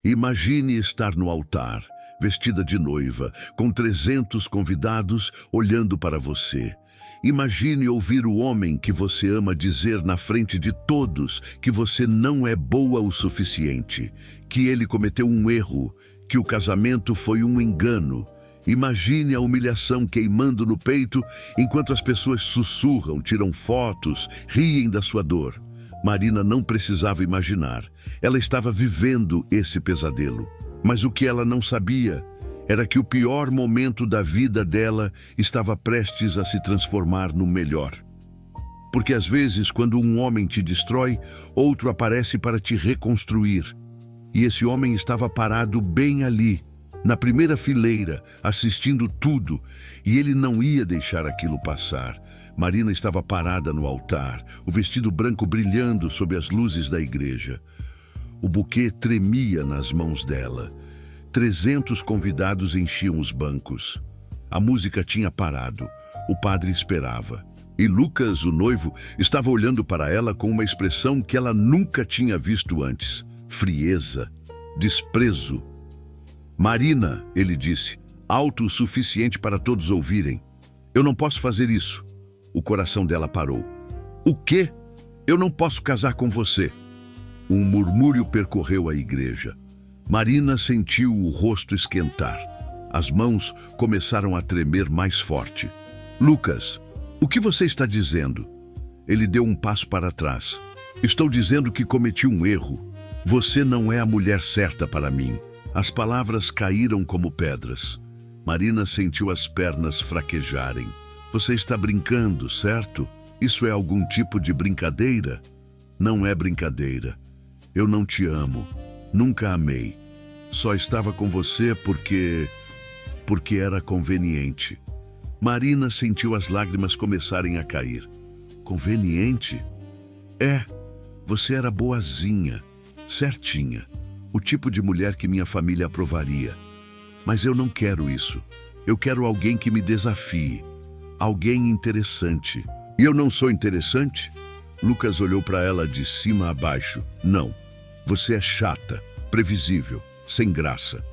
Imagine estar no altar, vestida de noiva, com 300 convidados olhando para você. Imagine ouvir o homem que você ama dizer na frente de todos que você não é boa o suficiente, que ele cometeu um erro, que o casamento foi um engano. Imagine a humilhação queimando no peito enquanto as pessoas sussurram, tiram fotos, riem da sua dor. Marina não precisava imaginar. Ela estava vivendo esse pesadelo. Mas o que ela não sabia era que o pior momento da vida dela estava prestes a se transformar no melhor. Porque às vezes, quando um homem te destrói, outro aparece para te reconstruir. E esse homem estava parado bem ali, na primeira fileira, assistindo tudo, e ele não ia deixar aquilo passar. Marina estava parada no altar, o vestido branco brilhando sob as luzes da igreja. O buquê tremia nas mãos dela. 300 convidados enchiam os bancos. A música tinha parado. O padre esperava. E Lucas, o noivo, estava olhando para ela com uma expressão que ela nunca tinha visto antes. Frieza, desprezo. Marina, ele disse, alto o suficiente para todos ouvirem. Eu não posso fazer isso. O coração dela parou. O quê? Eu não posso casar com você. Um murmúrio percorreu a igreja. Marina sentiu o rosto esquentar. As mãos começaram a tremer mais forte. Lucas, o que você está dizendo? Ele deu um passo para trás. Estou dizendo que cometi um erro. Você não é a mulher certa para mim. As palavras caíram como pedras. Marina sentiu as pernas fraquejarem. Você está brincando, certo? Isso é algum tipo de brincadeira? Não é brincadeira. Eu não te amo. Nunca amei. Só estava com você porque era conveniente. Marina sentiu as lágrimas começarem a cair. Conveniente? É. Você era boazinha, certinha. O tipo de mulher que minha família aprovaria. Mas eu não quero isso. Eu quero alguém que me desafie. Alguém interessante. E eu não sou interessante? Lucas olhou para ela de cima a baixo. Não. Você é chata, previsível, sem graça.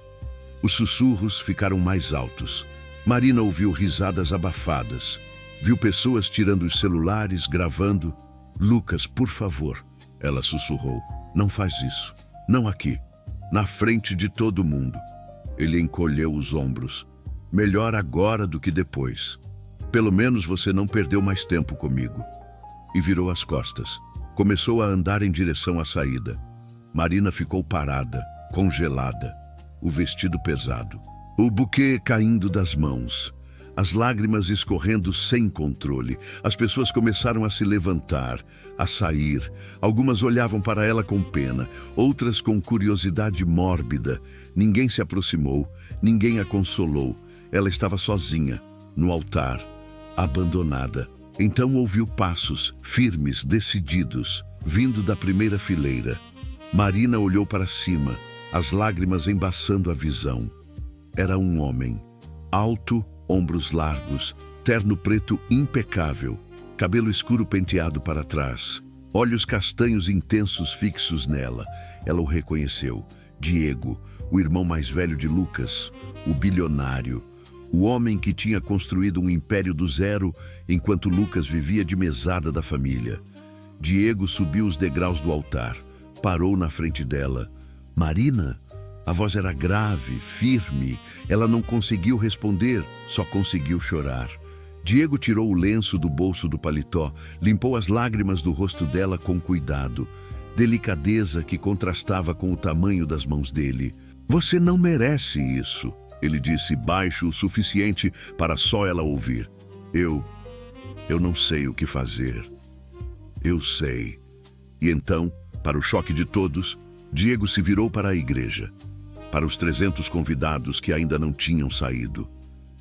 Os sussurros ficaram mais altos. Marina ouviu risadas abafadas. Viu pessoas tirando os celulares, gravando. Lucas, por favor. Ela sussurrou. Não faz isso. Não aqui. Na frente de todo mundo. Ele encolheu os ombros. Melhor agora do que depois. Pelo menos você não perdeu mais tempo comigo. E virou as costas. Começou a andar em direção à saída. Marina ficou parada, congelada. O vestido pesado. O buquê caindo das mãos. As lágrimas escorrendo sem controle. As pessoas começaram a se levantar, a sair. Algumas olhavam para ela com pena, outras com curiosidade mórbida. Ninguém se aproximou, ninguém a consolou. Ela estava sozinha, no altar, abandonada. Então ouviu passos, firmes, decididos, vindo da primeira fileira. Marina olhou para cima, as lágrimas embaçando a visão. Era um homem, alto, ombros largos, terno preto impecável, cabelo escuro penteado para trás, olhos castanhos intensos fixos nela. Ela o reconheceu. Diego, o irmão mais velho de Lucas, o bilionário, o homem que tinha construído um império do zero enquanto Lucas vivia de mesada da família. Diego subiu os degraus do altar, parou na frente dela. Marina? A voz era grave, firme. Ela não conseguiu responder, só conseguiu chorar. Diego tirou o lenço do bolso do paletó, limpou as lágrimas do rosto dela com cuidado. Delicadeza que contrastava com o tamanho das mãos dele. Você não merece isso, ele disse baixo o suficiente para só ela ouvir. Eu não sei o que fazer. Eu sei. E então, para o choque de todos, Diego se virou para a igreja. Para os 300 convidados que ainda não tinham saído.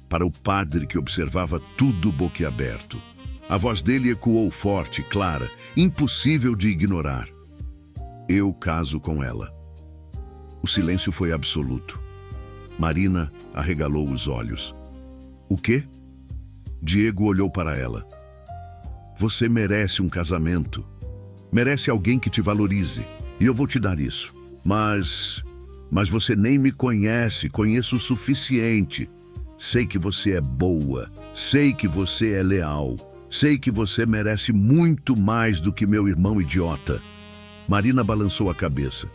Para o padre que observava tudo boquiaberto. A voz dele ecoou forte, clara, impossível de ignorar. Eu caso com ela. O silêncio foi absoluto. Marina arregalou os olhos. O quê? Diego olhou para ela. Você merece um casamento. Merece alguém que te valorize. E eu vou te dar isso. Mas Mas você nem me conhece, conheço o suficiente. Sei que você é boa, sei que você é leal, sei que você merece muito mais do que meu irmão idiota. Marina balançou a cabeça.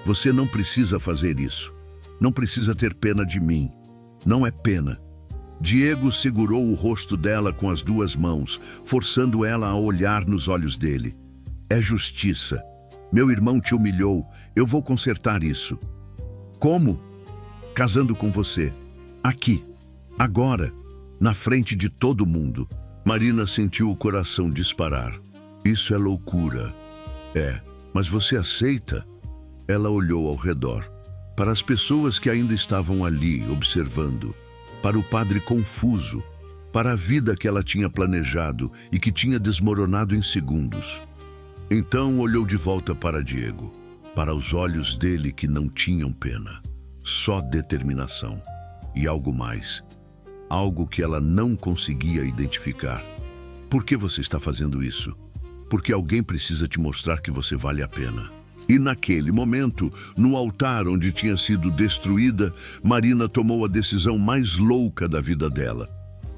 Você não precisa fazer isso. Não precisa ter pena de mim. Não é pena. Diego segurou o rosto dela com as duas mãos, forçando ela a olhar nos olhos dele. É justiça. Meu irmão te humilhou. Eu vou consertar isso. Como? Casando com você. Aqui. Agora. Na frente de todo mundo. Marina sentiu o coração disparar. Isso é loucura. É, mas você aceita? Ela olhou ao redor. Para as pessoas que ainda estavam ali, observando. Para o padre confuso. Para a vida que ela tinha planejado e que tinha desmoronado em segundos. Então olhou de volta para Diego. Para os olhos dele que não tinham pena. Só determinação. E algo mais. Algo que ela não conseguia identificar. Por que você está fazendo isso? Porque alguém precisa te mostrar que você vale a pena. E naquele momento, no altar onde tinha sido destruída, Marina tomou a decisão mais louca da vida dela.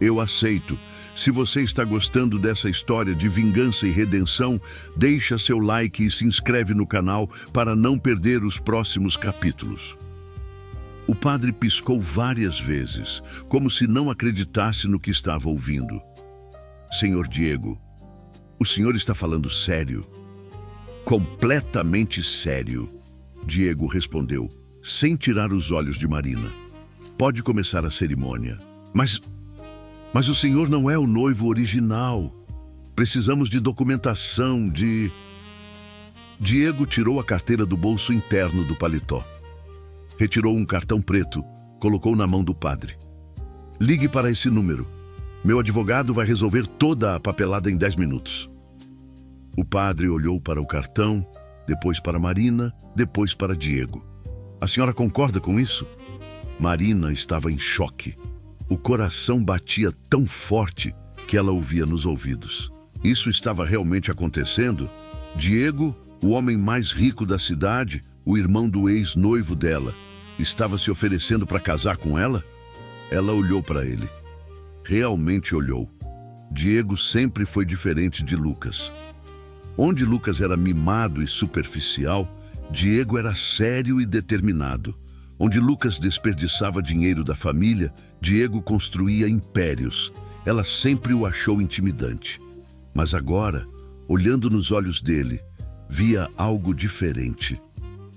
Eu aceito. Se você está gostando dessa história de vingança e redenção, deixa seu like e se inscreve no canal para não perder os próximos capítulos. O padre piscou várias vezes, como se não acreditasse no que estava ouvindo. Senhor Diego, o senhor está falando sério? Completamente sério, Diego respondeu, sem tirar os olhos de Marina. Pode começar a cerimônia. Mas o senhor não é o noivo original. Precisamos de documentação, Diego tirou a carteira do bolso interno do paletó. Retirou um cartão preto, colocou na mão do padre. Ligue para esse número. Meu advogado vai resolver toda a papelada em 10 minutos. O padre olhou para o cartão, depois para Marina, depois para Diego. A senhora concorda com isso? Marina estava em choque. O coração batia tão forte que ela ouvia nos ouvidos. Isso estava realmente acontecendo? Diego, o homem mais rico da cidade, o irmão do ex-noivo dela, estava se oferecendo para casar com ela? Ela olhou para ele. Realmente olhou. Diego sempre foi diferente de Lucas. Onde Lucas era mimado e superficial, Diego era sério e determinado. Onde Lucas desperdiçava dinheiro da família, Diego construía impérios. Ela sempre o achou intimidante. Mas agora, olhando nos olhos dele, via algo diferente.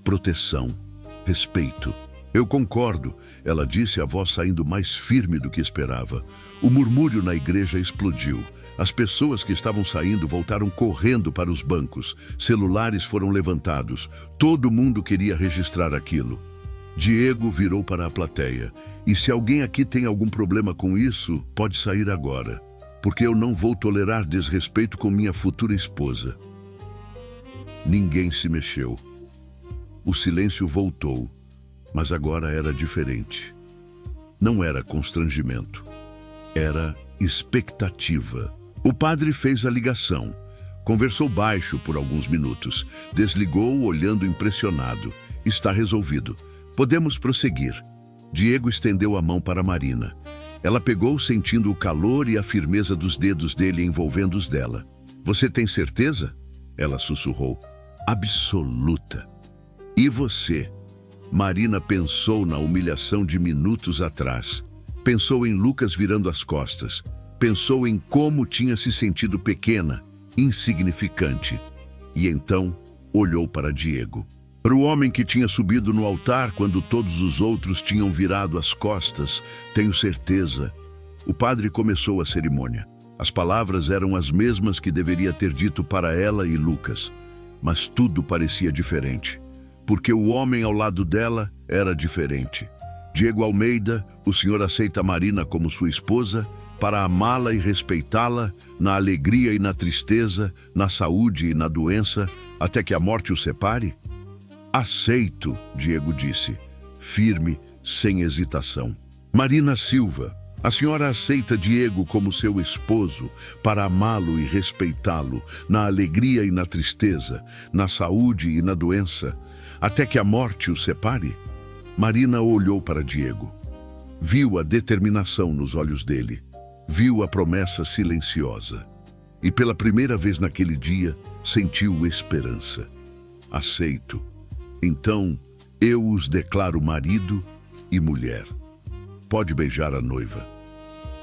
Proteção, respeito. Eu concordo, ela disse, a voz saindo mais firme do que esperava. O murmúrio na igreja explodiu. As pessoas que estavam saindo voltaram correndo para os bancos. Celulares foram levantados. Todo mundo queria registrar aquilo. Diego virou para a plateia. E se alguém aqui tem algum problema com isso, pode sair agora. Porque eu não vou tolerar desrespeito com minha futura esposa. Ninguém se mexeu. O silêncio voltou. Mas agora era diferente. Não era constrangimento. Era expectativa. O padre fez a ligação. Conversou baixo por alguns minutos. Desligou, olhando impressionado. Está resolvido. Podemos prosseguir. Diego estendeu a mão para Marina. Ela pegou, sentindo o calor e a firmeza dos dedos dele envolvendo os dela. Você tem certeza? Ela sussurrou. Absoluta. E você? Marina pensou na humilhação de minutos atrás. Pensou em Lucas virando as costas. Pensou em como tinha se sentido pequena, insignificante. E então olhou para Diego. Para o homem que tinha subido no altar quando todos os outros tinham virado as costas, tenho certeza. O padre começou a cerimônia. As palavras eram as mesmas que deveria ter dito para ela e Lucas. Mas tudo parecia diferente. Porque o homem ao lado dela era diferente. Diego Almeida, o senhor aceita Marina como sua esposa para amá-la e respeitá-la na alegria e na tristeza, na saúde e na doença, até que a morte o separe? Aceito, Diego disse, firme, sem hesitação. Marina Silva, a senhora aceita Diego como seu esposo para amá-lo e respeitá-lo na alegria e na tristeza, na saúde e na doença, até que a morte o separe? Marina olhou para Diego. Viu a determinação nos olhos dele. Viu a promessa silenciosa. E pela primeira vez naquele dia, sentiu esperança. Aceito. Então, eu os declaro marido e mulher. Pode beijar a noiva.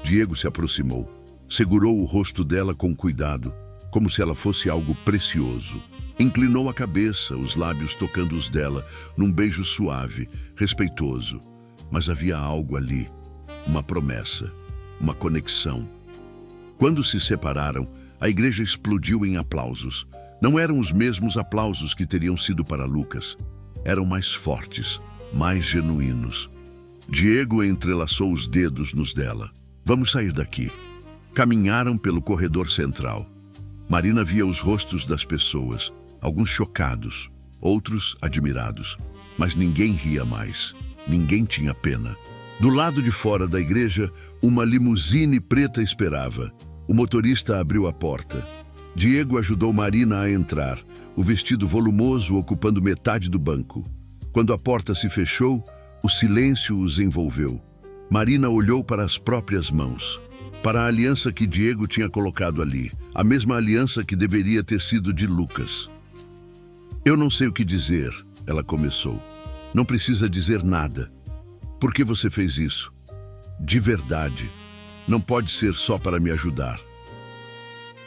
Diego se aproximou. Segurou o rosto dela com cuidado, como se ela fosse algo precioso. Inclinou a cabeça, os lábios tocando os dela, num beijo suave, respeitoso. Mas havia algo ali, uma promessa, uma conexão. Quando se separaram, a igreja explodiu em aplausos. Não eram os mesmos aplausos que teriam sido para Lucas. Eram mais fortes, mais genuínos. Diego entrelaçou os dedos nos dela. Vamos sair daqui. Caminharam pelo corredor central. Marina via os rostos das pessoas, alguns chocados, outros admirados. Mas ninguém ria mais, ninguém tinha pena. Do lado de fora da igreja, uma limusine preta esperava. O motorista abriu a porta. Diego ajudou Marina a entrar, o vestido volumoso ocupando metade do banco. Quando a porta se fechou, o silêncio os envolveu. Marina olhou para as próprias mãos, para a aliança que Diego tinha colocado ali, a mesma aliança que deveria ter sido de Lucas. Eu não sei o que dizer, ela começou. Não precisa dizer nada. Por que você fez isso? De verdade. Não pode ser só para me ajudar.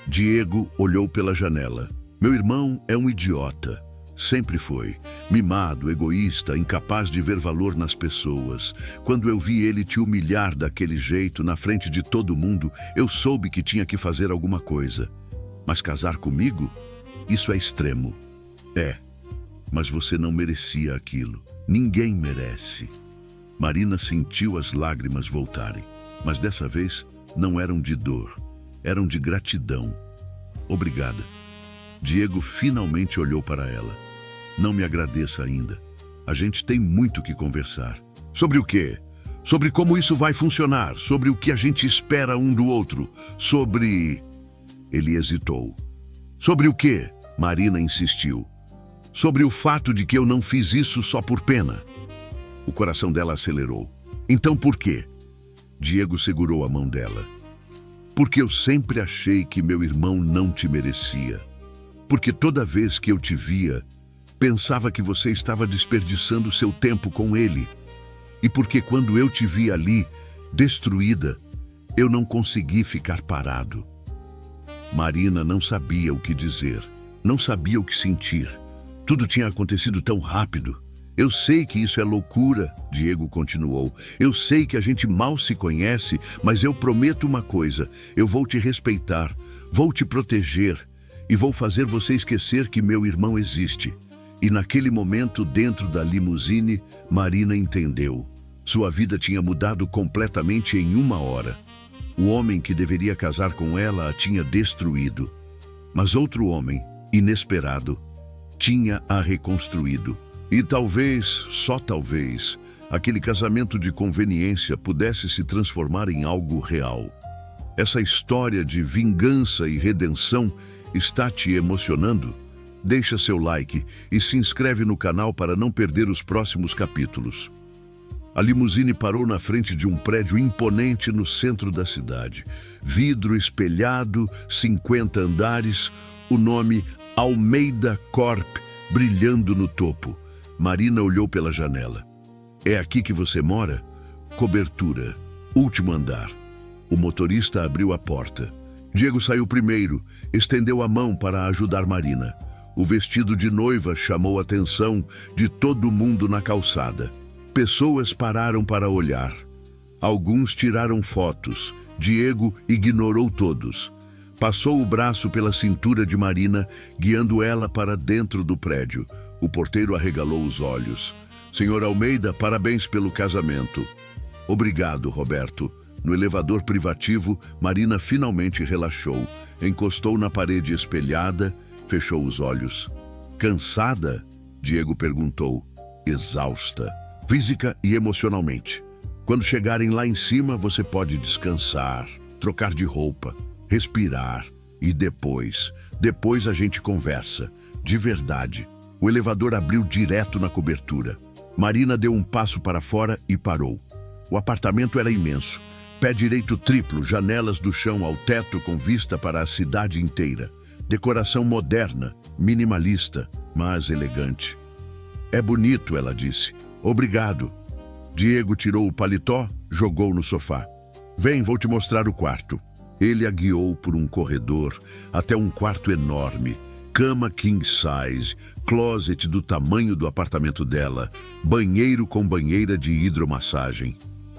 Diego olhou pela janela. Meu irmão é um idiota. Sempre foi. Mimado, egoísta, incapaz de ver valor nas pessoas. Quando eu vi ele te humilhar daquele jeito na frente de todo mundo, eu soube que tinha que fazer alguma coisa. Mas casar comigo? Isso é extremo. É. Mas você não merecia aquilo. Ninguém merece. Marina sentiu as lágrimas voltarem. Mas dessa vez não eram de dor. Eram de gratidão. Obrigada. Diego finalmente olhou para ela. Não me agradeça ainda. A gente tem muito que conversar. Sobre o quê? Sobre como isso vai funcionar. Sobre o que a gente espera um do outro. Sobre... Ele hesitou. Sobre o quê? Marina insistiu. Sobre o fato de que eu não fiz isso só por pena. O coração dela acelerou. Então por quê? Diego segurou a mão dela. Porque eu sempre achei que meu irmão não te merecia. Porque toda vez que eu te via, pensava que você estava desperdiçando seu tempo com ele. E porque quando eu te vi ali, destruída, eu não consegui ficar parado. Marina não sabia o que dizer, não sabia o que sentir. Tudo tinha acontecido tão rápido. Eu sei que isso é loucura, Diego continuou. Eu sei que a gente mal se conhece, mas eu prometo uma coisa. Eu vou te respeitar, vou te proteger e vou fazer você esquecer que meu irmão existe. E naquele momento, dentro da limusine, Marina entendeu. Sua vida tinha mudado completamente em uma hora. O homem que deveria casar com ela a tinha destruído. Mas outro homem, inesperado, tinha a reconstruído. E talvez, só talvez, aquele casamento de conveniência pudesse se transformar em algo real. Essa história de vingança e redenção está te emocionando? Deixa seu like e se inscreve no canal para não perder os próximos capítulos. A limusine parou na frente de um prédio imponente no centro da cidade. Vidro espelhado, 50 andares, o nome Almeida Corp brilhando no topo. Marina olhou pela janela. É aqui que você mora? Cobertura. Último andar. O motorista abriu a porta. Diego saiu primeiro, estendeu a mão para ajudar Marina. O vestido de noiva chamou a atenção de todo mundo na calçada. Pessoas pararam para olhar. Alguns tiraram fotos. Diego ignorou todos. Passou o braço pela cintura de Marina, guiando ela para dentro do prédio. O porteiro arregalou os olhos. Senhor Almeida, parabéns pelo casamento. Obrigado, Roberto. No elevador privativo, Marina finalmente relaxou. Encostou na parede espelhada, fechou os olhos. Cansada? Diego perguntou. Exausta, física e emocionalmente. Quando chegarem lá em cima, você pode descansar, trocar de roupa, respirar. E depois a gente conversa. De verdade. O elevador abriu direto na cobertura. Marina deu um passo para fora e parou. O apartamento era imenso. Pé direito triplo, janelas do chão ao teto com vista para a cidade inteira. Decoração moderna, minimalista, mas elegante. É bonito, ela disse. Obrigado. Diego tirou o paletó, jogou no sofá. Vem, vou te mostrar o quarto. Ele a guiou por um corredor até um quarto enorme. Cama king size, closet do tamanho do apartamento dela, banheiro com banheira de hidromassagem.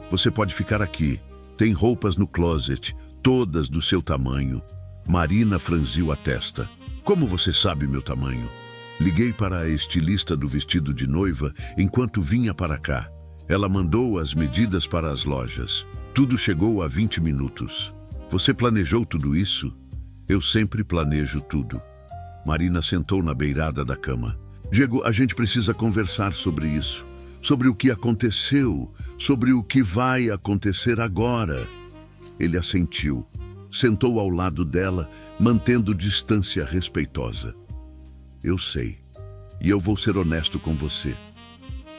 Você pode ficar aqui. Tem roupas no closet, todas do seu tamanho. Marina franziu a testa. Como você sabe meu tamanho? Liguei para a estilista do vestido de noiva enquanto vinha para cá. Ela mandou as medidas para as lojas. Tudo chegou a 20 minutos. Você planejou tudo isso? Eu sempre planejo tudo. Marina sentou na beirada da cama. Diego, a gente precisa conversar sobre isso. Sobre o que aconteceu, sobre o que vai acontecer agora. Ele assentiu. Sentou ao lado dela, mantendo distância respeitosa. Eu sei. E eu vou ser honesto com você.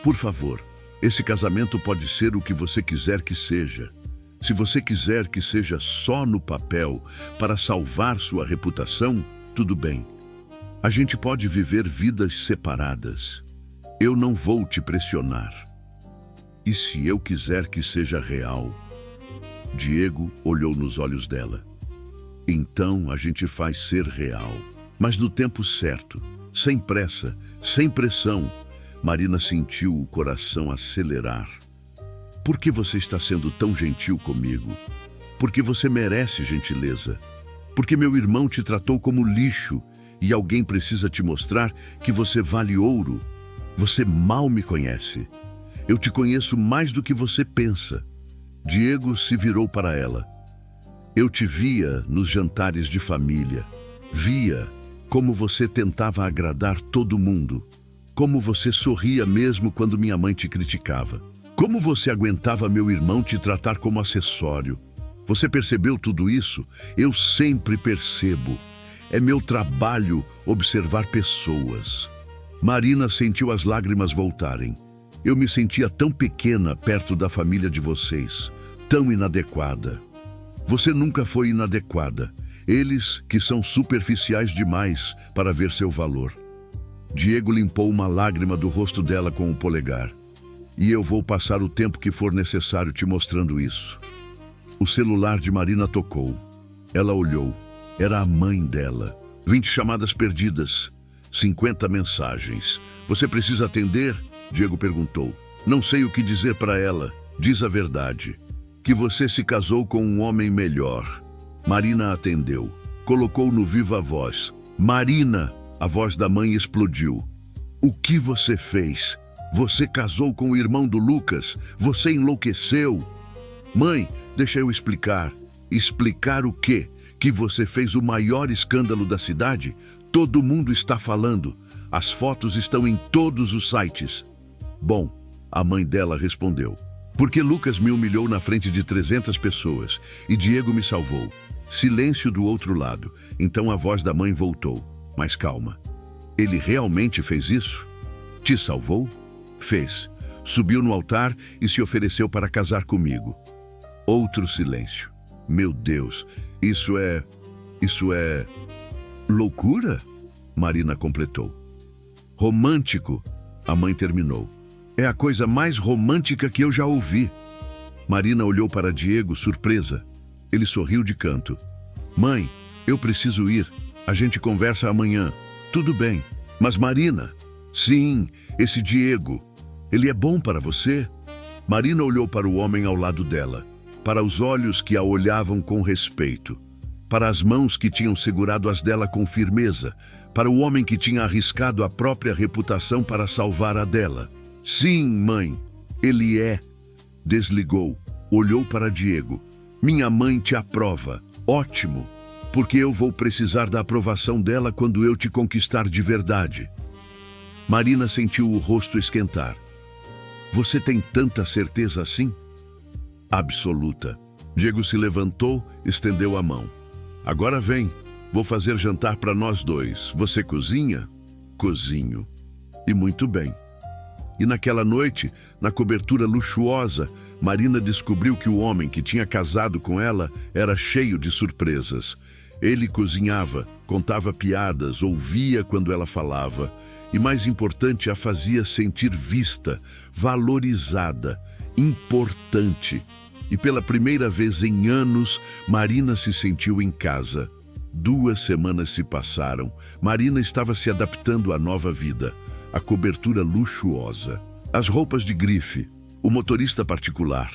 Por favor, esse casamento pode ser o que você quiser que seja. Se você quiser que seja só no papel, para salvar sua reputação, tudo bem. A gente pode viver vidas separadas. Eu não vou te pressionar. E se eu quiser que seja real? Diego olhou nos olhos dela. Então a gente faz ser real. Mas no tempo certo, sem pressa, sem pressão. Marina sentiu o coração acelerar. Por que você está sendo tão gentil comigo? Porque você merece gentileza. Porque meu irmão te tratou como lixo e alguém precisa te mostrar que você vale ouro. Você mal me conhece. Eu te conheço mais do que você pensa. Diego se virou para ela. Eu te via nos jantares de família. Via como você tentava agradar todo mundo. Como você sorria mesmo quando minha mãe te criticava. Como você aguentava meu irmão te tratar como acessório. Você percebeu tudo isso? Eu sempre percebo. É meu trabalho observar pessoas. Marina sentiu as lágrimas voltarem. Eu me sentia tão pequena perto da família de vocês, tão inadequada. Você nunca foi inadequada. Eles que são superficiais demais para ver seu valor. Diego limpou uma lágrima do rosto dela com o polegar. E eu vou passar o tempo que for necessário te mostrando isso. O celular de Marina tocou. Ela olhou. Era a mãe dela. 20 chamadas perdidas. 50 mensagens. Você precisa atender? Diego perguntou. Não sei o que dizer para ela. Diz a verdade. Que você se casou com um homem melhor. Marina atendeu. Colocou no viva voz. Marina! A voz da mãe explodiu. O que você fez? Você casou com o irmão do Lucas? Você enlouqueceu? Mãe, deixa eu explicar. Explicar o quê? Que você fez o maior escândalo da cidade? Todo mundo está falando. As fotos estão em todos os sites. Bom, a mãe dela respondeu. Porque Lucas me humilhou na frente de 300 pessoas e Diego me salvou. Silêncio do outro lado. Então a voz da mãe voltou. Mas calma. Ele realmente fez isso? Te salvou? Fez. Subiu no altar e se ofereceu para casar comigo. Outro silêncio. Meu Deus, isso é loucura? Marina completou. Romântico, a mãe terminou. É a coisa mais romântica que eu já ouvi. Marina olhou para Diego, surpresa. Ele sorriu de canto. Mãe, eu preciso ir. A gente conversa amanhã. Tudo bem. Mas Marina... Sim, esse Diego. Ele é bom para você? Marina olhou para o homem ao lado dela. Para os olhos que a olhavam com respeito. Para as mãos que tinham segurado as dela com firmeza. Para o homem que tinha arriscado a própria reputação para salvar a dela. Sim, mãe. Ele é. Desligou. Olhou para Diego. Minha mãe te aprova. Ótimo. Porque eu vou precisar da aprovação dela quando eu te conquistar de verdade. Marina sentiu o rosto esquentar. Você tem tanta certeza assim? Absoluta. Diego se levantou, estendeu a mão. Agora vem, vou fazer jantar para nós dois. Você cozinha? Cozinho. E muito bem. E naquela noite, na cobertura luxuosa, Marina descobriu que o homem que tinha casado com ela era cheio de surpresas. Ele cozinhava, contava piadas, ouvia quando ela falava e, mais importante, a fazia sentir vista, valorizada, importante. E pela primeira vez em anos, Marina se sentiu em casa. 2 semanas se passaram. Marina estava se adaptando à nova vida. A cobertura luxuosa, as roupas de grife, o motorista particular.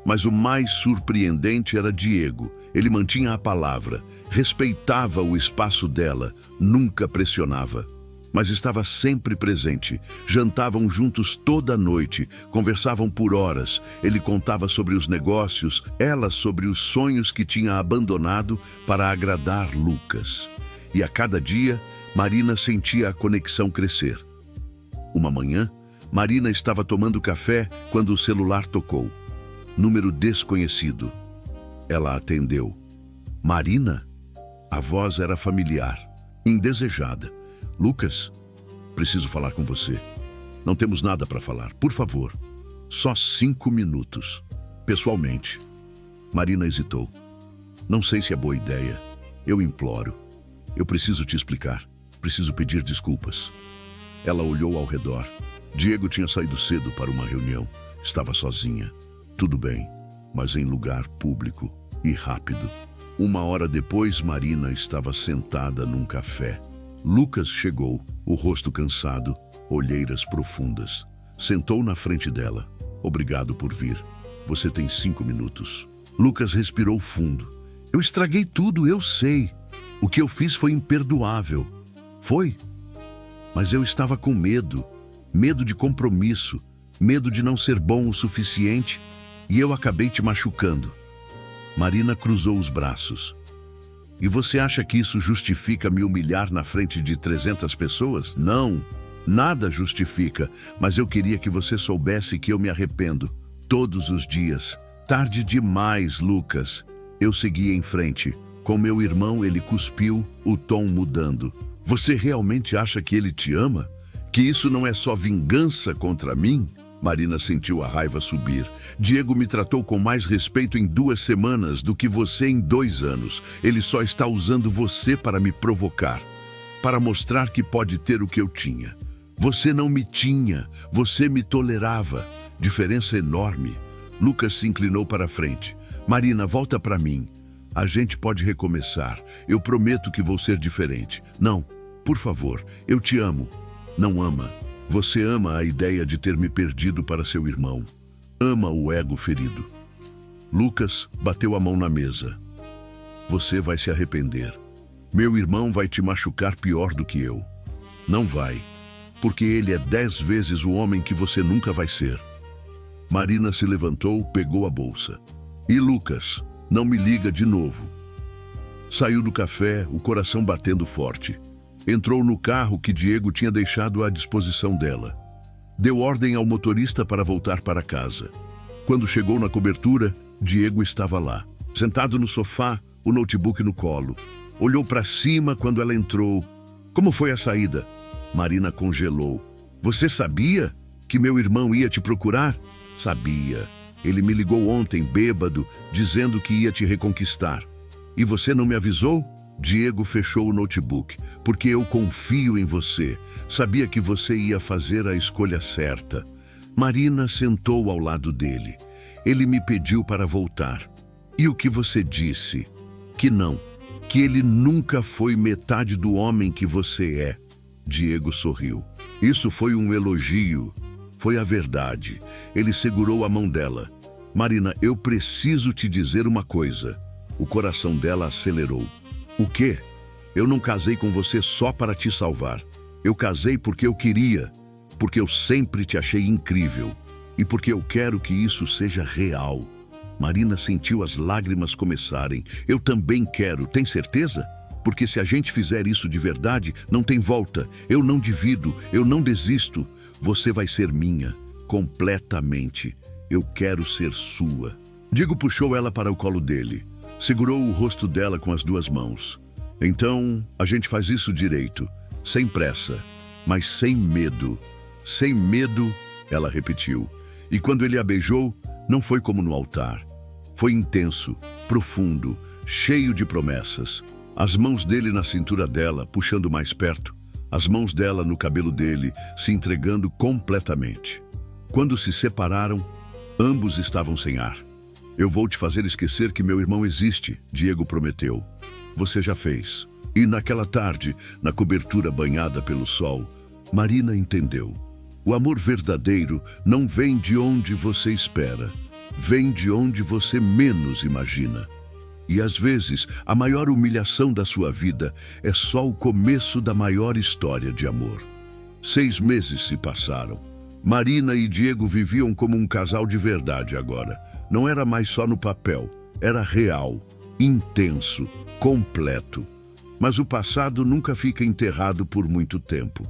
Mas o mais surpreendente era Diego. Ele mantinha a palavra, respeitava o espaço dela, nunca pressionava. Mas estava sempre presente. Jantavam juntos toda a noite, conversavam por horas. Ele contava sobre os negócios, ela sobre os sonhos que tinha abandonado para agradar Lucas. E a cada dia, Marina sentia a conexão crescer. Uma manhã, Marina estava tomando café quando o celular tocou. Número desconhecido. Ela atendeu. Marina? A voz era familiar, indesejada. Lucas, preciso falar com você. Não temos nada para falar, por favor. Só 5 minutos. Pessoalmente. Marina hesitou. Não sei se é boa ideia. Eu imploro. Eu preciso te explicar. Preciso pedir desculpas. Ela olhou ao redor. Diego tinha saído cedo para uma reunião. Estava sozinha. Tudo bem, mas em lugar público e rápido. 1 hora depois, Marina estava sentada num café. Lucas chegou, o rosto cansado, olheiras profundas. Sentou na frente dela. Obrigado por vir. Você tem 5 minutos. Lucas respirou fundo. Eu estraguei tudo, eu sei. O que eu fiz foi imperdoável. Foi. Mas eu estava com medo. Medo de compromisso. Medo de não ser bom o suficiente. E eu acabei te machucando. Marina cruzou os braços. E você acha que isso justifica me humilhar na frente de 300 pessoas? Não, nada justifica, mas eu queria que você soubesse que eu me arrependo. Todos os dias. Tarde demais, Lucas. Eu segui em frente. Com meu irmão, ele cuspiu, o tom mudando. Você realmente acha que ele te ama? Que isso não é só vingança contra mim? Marina sentiu a raiva subir. Diego me tratou com mais respeito em 2 semanas do que você em 2 anos. Ele só está usando você para me provocar, para mostrar que pode ter o que eu tinha. Você não me tinha, você me tolerava. Diferença enorme. Lucas se inclinou para a frente. Marina, volta para mim. A gente pode recomeçar. Eu prometo que vou ser diferente. Não, por favor, eu te amo. Não ama. Você ama a ideia de ter me perdido para seu irmão. Ama o ego ferido. Lucas bateu a mão na mesa. Você vai se arrepender. Meu irmão vai te machucar pior do que eu. Não vai, porque ele é 10 vezes o homem que você nunca vai ser. Marina se levantou, pegou a bolsa. E Lucas, não me liga de novo. Saiu do café, o coração batendo forte. Entrou no carro que Diego tinha deixado à disposição dela. Deu ordem ao motorista para voltar para casa. Quando chegou na cobertura, Diego estava lá, sentado no sofá, o notebook no colo. Olhou para cima quando ela entrou. Como foi a saída? Marina congelou. Você sabia que meu irmão ia te procurar? Sabia. Ele me ligou ontem, bêbado, dizendo que ia te reconquistar. E você não me avisou? Diego fechou o notebook, porque eu confio em você. Sabia que você ia fazer a escolha certa. Marina sentou ao lado dele. Ele me pediu para voltar. E o que você disse? Que não, que ele nunca foi metade do homem que você é. Diego sorriu. Isso foi um elogio. Foi a verdade. Ele segurou a mão dela. Marina, eu preciso te dizer uma coisa. O coração dela acelerou. O quê? Eu não casei com você só para te salvar. Eu casei porque eu queria, porque eu sempre te achei incrível e porque eu quero que isso seja real. Marina sentiu as lágrimas começarem. Eu também quero, tem certeza? Porque se a gente fizer isso de verdade, não tem volta. Eu não divido, eu não desisto. Você vai ser minha, completamente. Eu quero ser sua. Diego puxou ela para o colo dele. Segurou o rosto dela com as 2 mãos. Então, a gente faz isso direito, sem pressa, mas sem medo. Sem medo Ela repetiu. E quando ele a beijou, não foi como no altar. Foi intenso, profundo, cheio de promessas. As mãos dele na cintura dela, puxando mais perto. As mãos dela no cabelo dele, se entregando completamente. Quando se separaram, ambos estavam sem ar. Eu vou te fazer esquecer que meu irmão existe, Diego prometeu. Você já fez. E naquela tarde, na cobertura banhada pelo sol, Marina entendeu. O amor verdadeiro não vem de onde você espera. Vem de onde você menos imagina. E às vezes, a maior humilhação da sua vida é só o começo da maior história de amor. 6 meses se passaram. Marina e Diego viviam como um casal de verdade agora. Não era mais só no papel, era real, intenso, completo. Mas o passado nunca fica enterrado por muito tempo.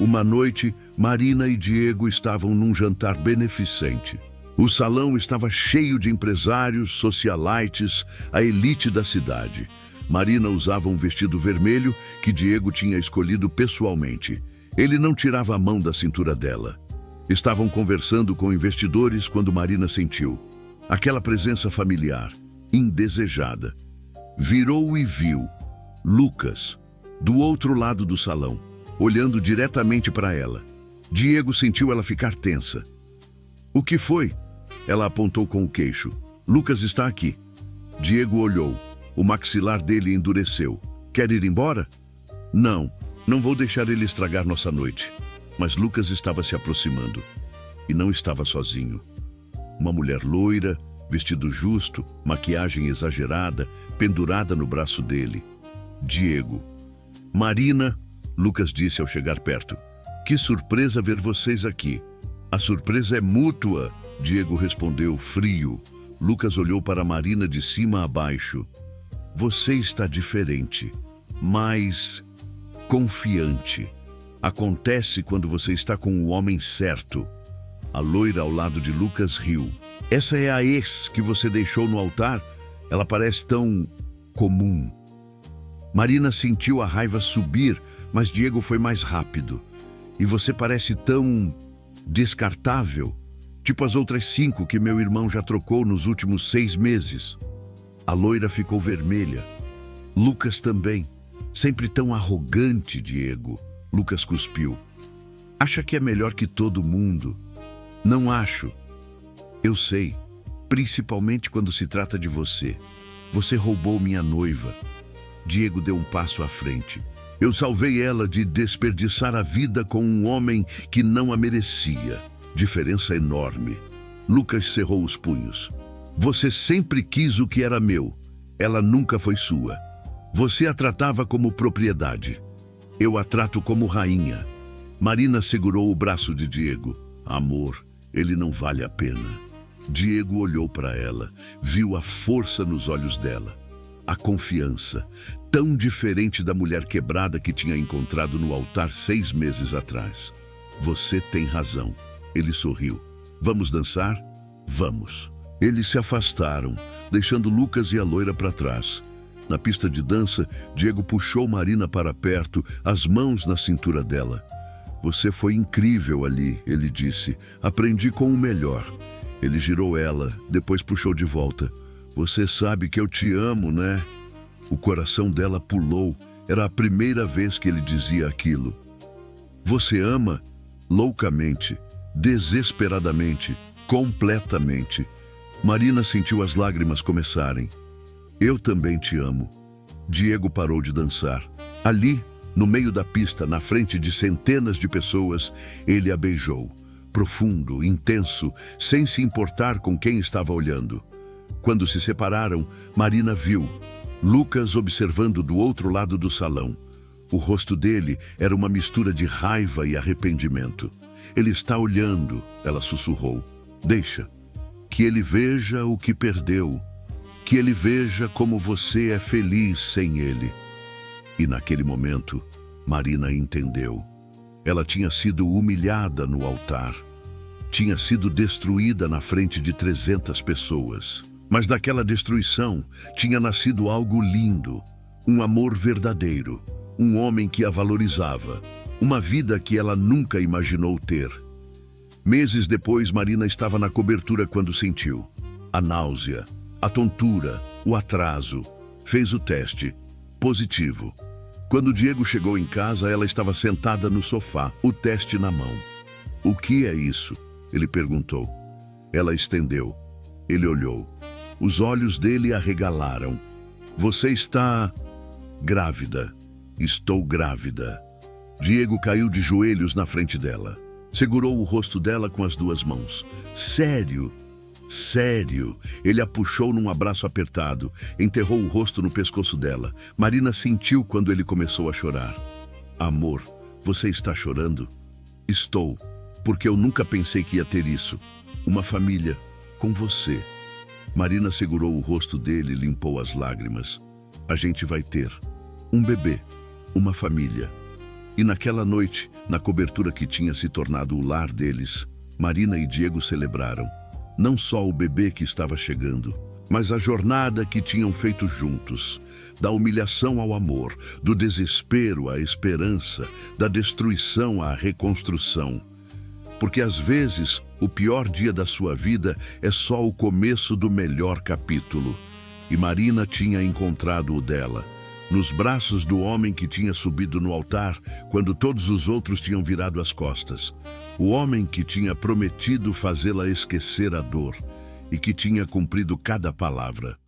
Uma noite, Marina e Diego estavam num jantar beneficente. O salão estava cheio de empresários, socialites, a elite da cidade. Marina usava um vestido vermelho que Diego tinha escolhido pessoalmente. Ele não tirava a mão da cintura dela. Estavam conversando com investidores quando Marina sentiu aquela presença familiar, indesejada. Virou e viu Lucas, do outro lado do salão, olhando diretamente para ela. Diego sentiu ela ficar tensa. O que foi? Ela apontou com o queixo. Lucas está aqui. Diego olhou. O maxilar dele endureceu. Quer ir embora? Não, não vou deixar ele estragar nossa noite. Mas Lucas estava se aproximando. E não estava sozinho. Uma mulher loira, vestido justo, maquiagem exagerada, pendurada no braço dele. Diego. Marina, Lucas disse ao chegar perto. Que surpresa ver vocês aqui. A surpresa é mútua, Diego respondeu frio. Lucas olhou para Marina de cima a baixo. Você está diferente, mais confiante. Acontece quando você está com o homem certo. A loira ao lado de Lucas riu. Essa é a ex que você deixou no altar? Ela parece tão comum. Marina sentiu a raiva subir, mas Diego foi mais rápido. E você parece tão descartável, tipo as outras 5 que meu irmão já trocou nos últimos 6 meses. A loira ficou vermelha. Lucas também. Sempre tão arrogante, Diego. Lucas cuspiu. Acha que é melhor que todo mundo? Não acho. Eu sei, principalmente quando se trata de você. Você roubou minha noiva. Diego deu um passo à frente. Eu salvei ela de desperdiçar a vida com um homem que não a merecia. Diferença enorme. Lucas cerrou os punhos. Você sempre quis o que era meu. Ela nunca foi sua. Você a tratava como propriedade. Eu a trato como rainha. Marina segurou o braço de Diego. Amor, ele não vale a pena. Diego olhou para ela, viu a força nos olhos dela. A confiança, tão diferente da mulher quebrada que tinha encontrado no altar 6 meses atrás. Você tem razão. Ele sorriu. Vamos dançar? Vamos. Eles se afastaram, deixando Lucas e a loira para trás. Na pista de dança, Diego puxou Marina para perto, as mãos na cintura dela. Você foi incrível ali, ele disse. Aprendi com o melhor. Ele girou ela, depois puxou de volta. Você sabe que eu te amo, né? O coração dela pulou. Era a primeira vez que ele dizia aquilo. Você ama? Loucamente, desesperadamente, completamente. Marina sentiu as lágrimas começarem. Eu também te amo. Diego parou de dançar. Ali, no meio da pista, na frente de centenas de pessoas, ele a beijou. Profundo, intenso, sem se importar com quem estava olhando. Quando se separaram, Marina viu Lucas observando do outro lado do salão. O rosto dele era uma mistura de raiva e arrependimento. Ele está olhando, ela sussurrou. Deixa. Que ele veja o que perdeu. Que ele veja como você é feliz sem ele. E naquele momento, Marina entendeu. Ela tinha sido humilhada no altar. Tinha sido destruída na frente de 300 pessoas. Mas daquela destruição tinha nascido algo lindo. Um amor verdadeiro. Um homem que a valorizava. Uma vida que ela nunca imaginou ter. Meses depois, Marina estava na cobertura quando sentiu a náusea, a tontura, o atraso. Fez o teste. Positivo. Quando Diego chegou em casa, ela estava sentada no sofá, o teste na mão. "O que é isso?" ele perguntou. Ela estendeu. Ele olhou. Os olhos dele arregalaram. "Você está grávida." "Estou grávida." Diego caiu de joelhos na frente dela. Segurou o rosto dela com as duas mãos. "Sério? Sério?" Ele a puxou num abraço apertado, enterrou o rosto no pescoço dela. Marina sentiu quando ele começou a chorar. "Amor, você está chorando?" "Estou, porque eu nunca pensei que ia ter isso. Uma família com você." Marina segurou o rosto dele e limpou as lágrimas. "A gente vai ter um bebê, uma família." E naquela noite, na cobertura que tinha se tornado o lar deles, Marina e Diego celebraram não só o bebê que estava chegando, mas a jornada que tinham feito juntos, da humilhação ao amor, do desespero à esperança, da destruição à reconstrução. Porque às vezes, o pior dia da sua vida é só o começo do melhor capítulo. E Marina tinha encontrado o dela, nos braços do homem que tinha subido no altar quando todos os outros tinham virado as costas. O homem que tinha prometido fazê-la esquecer a dor e que tinha cumprido cada palavra.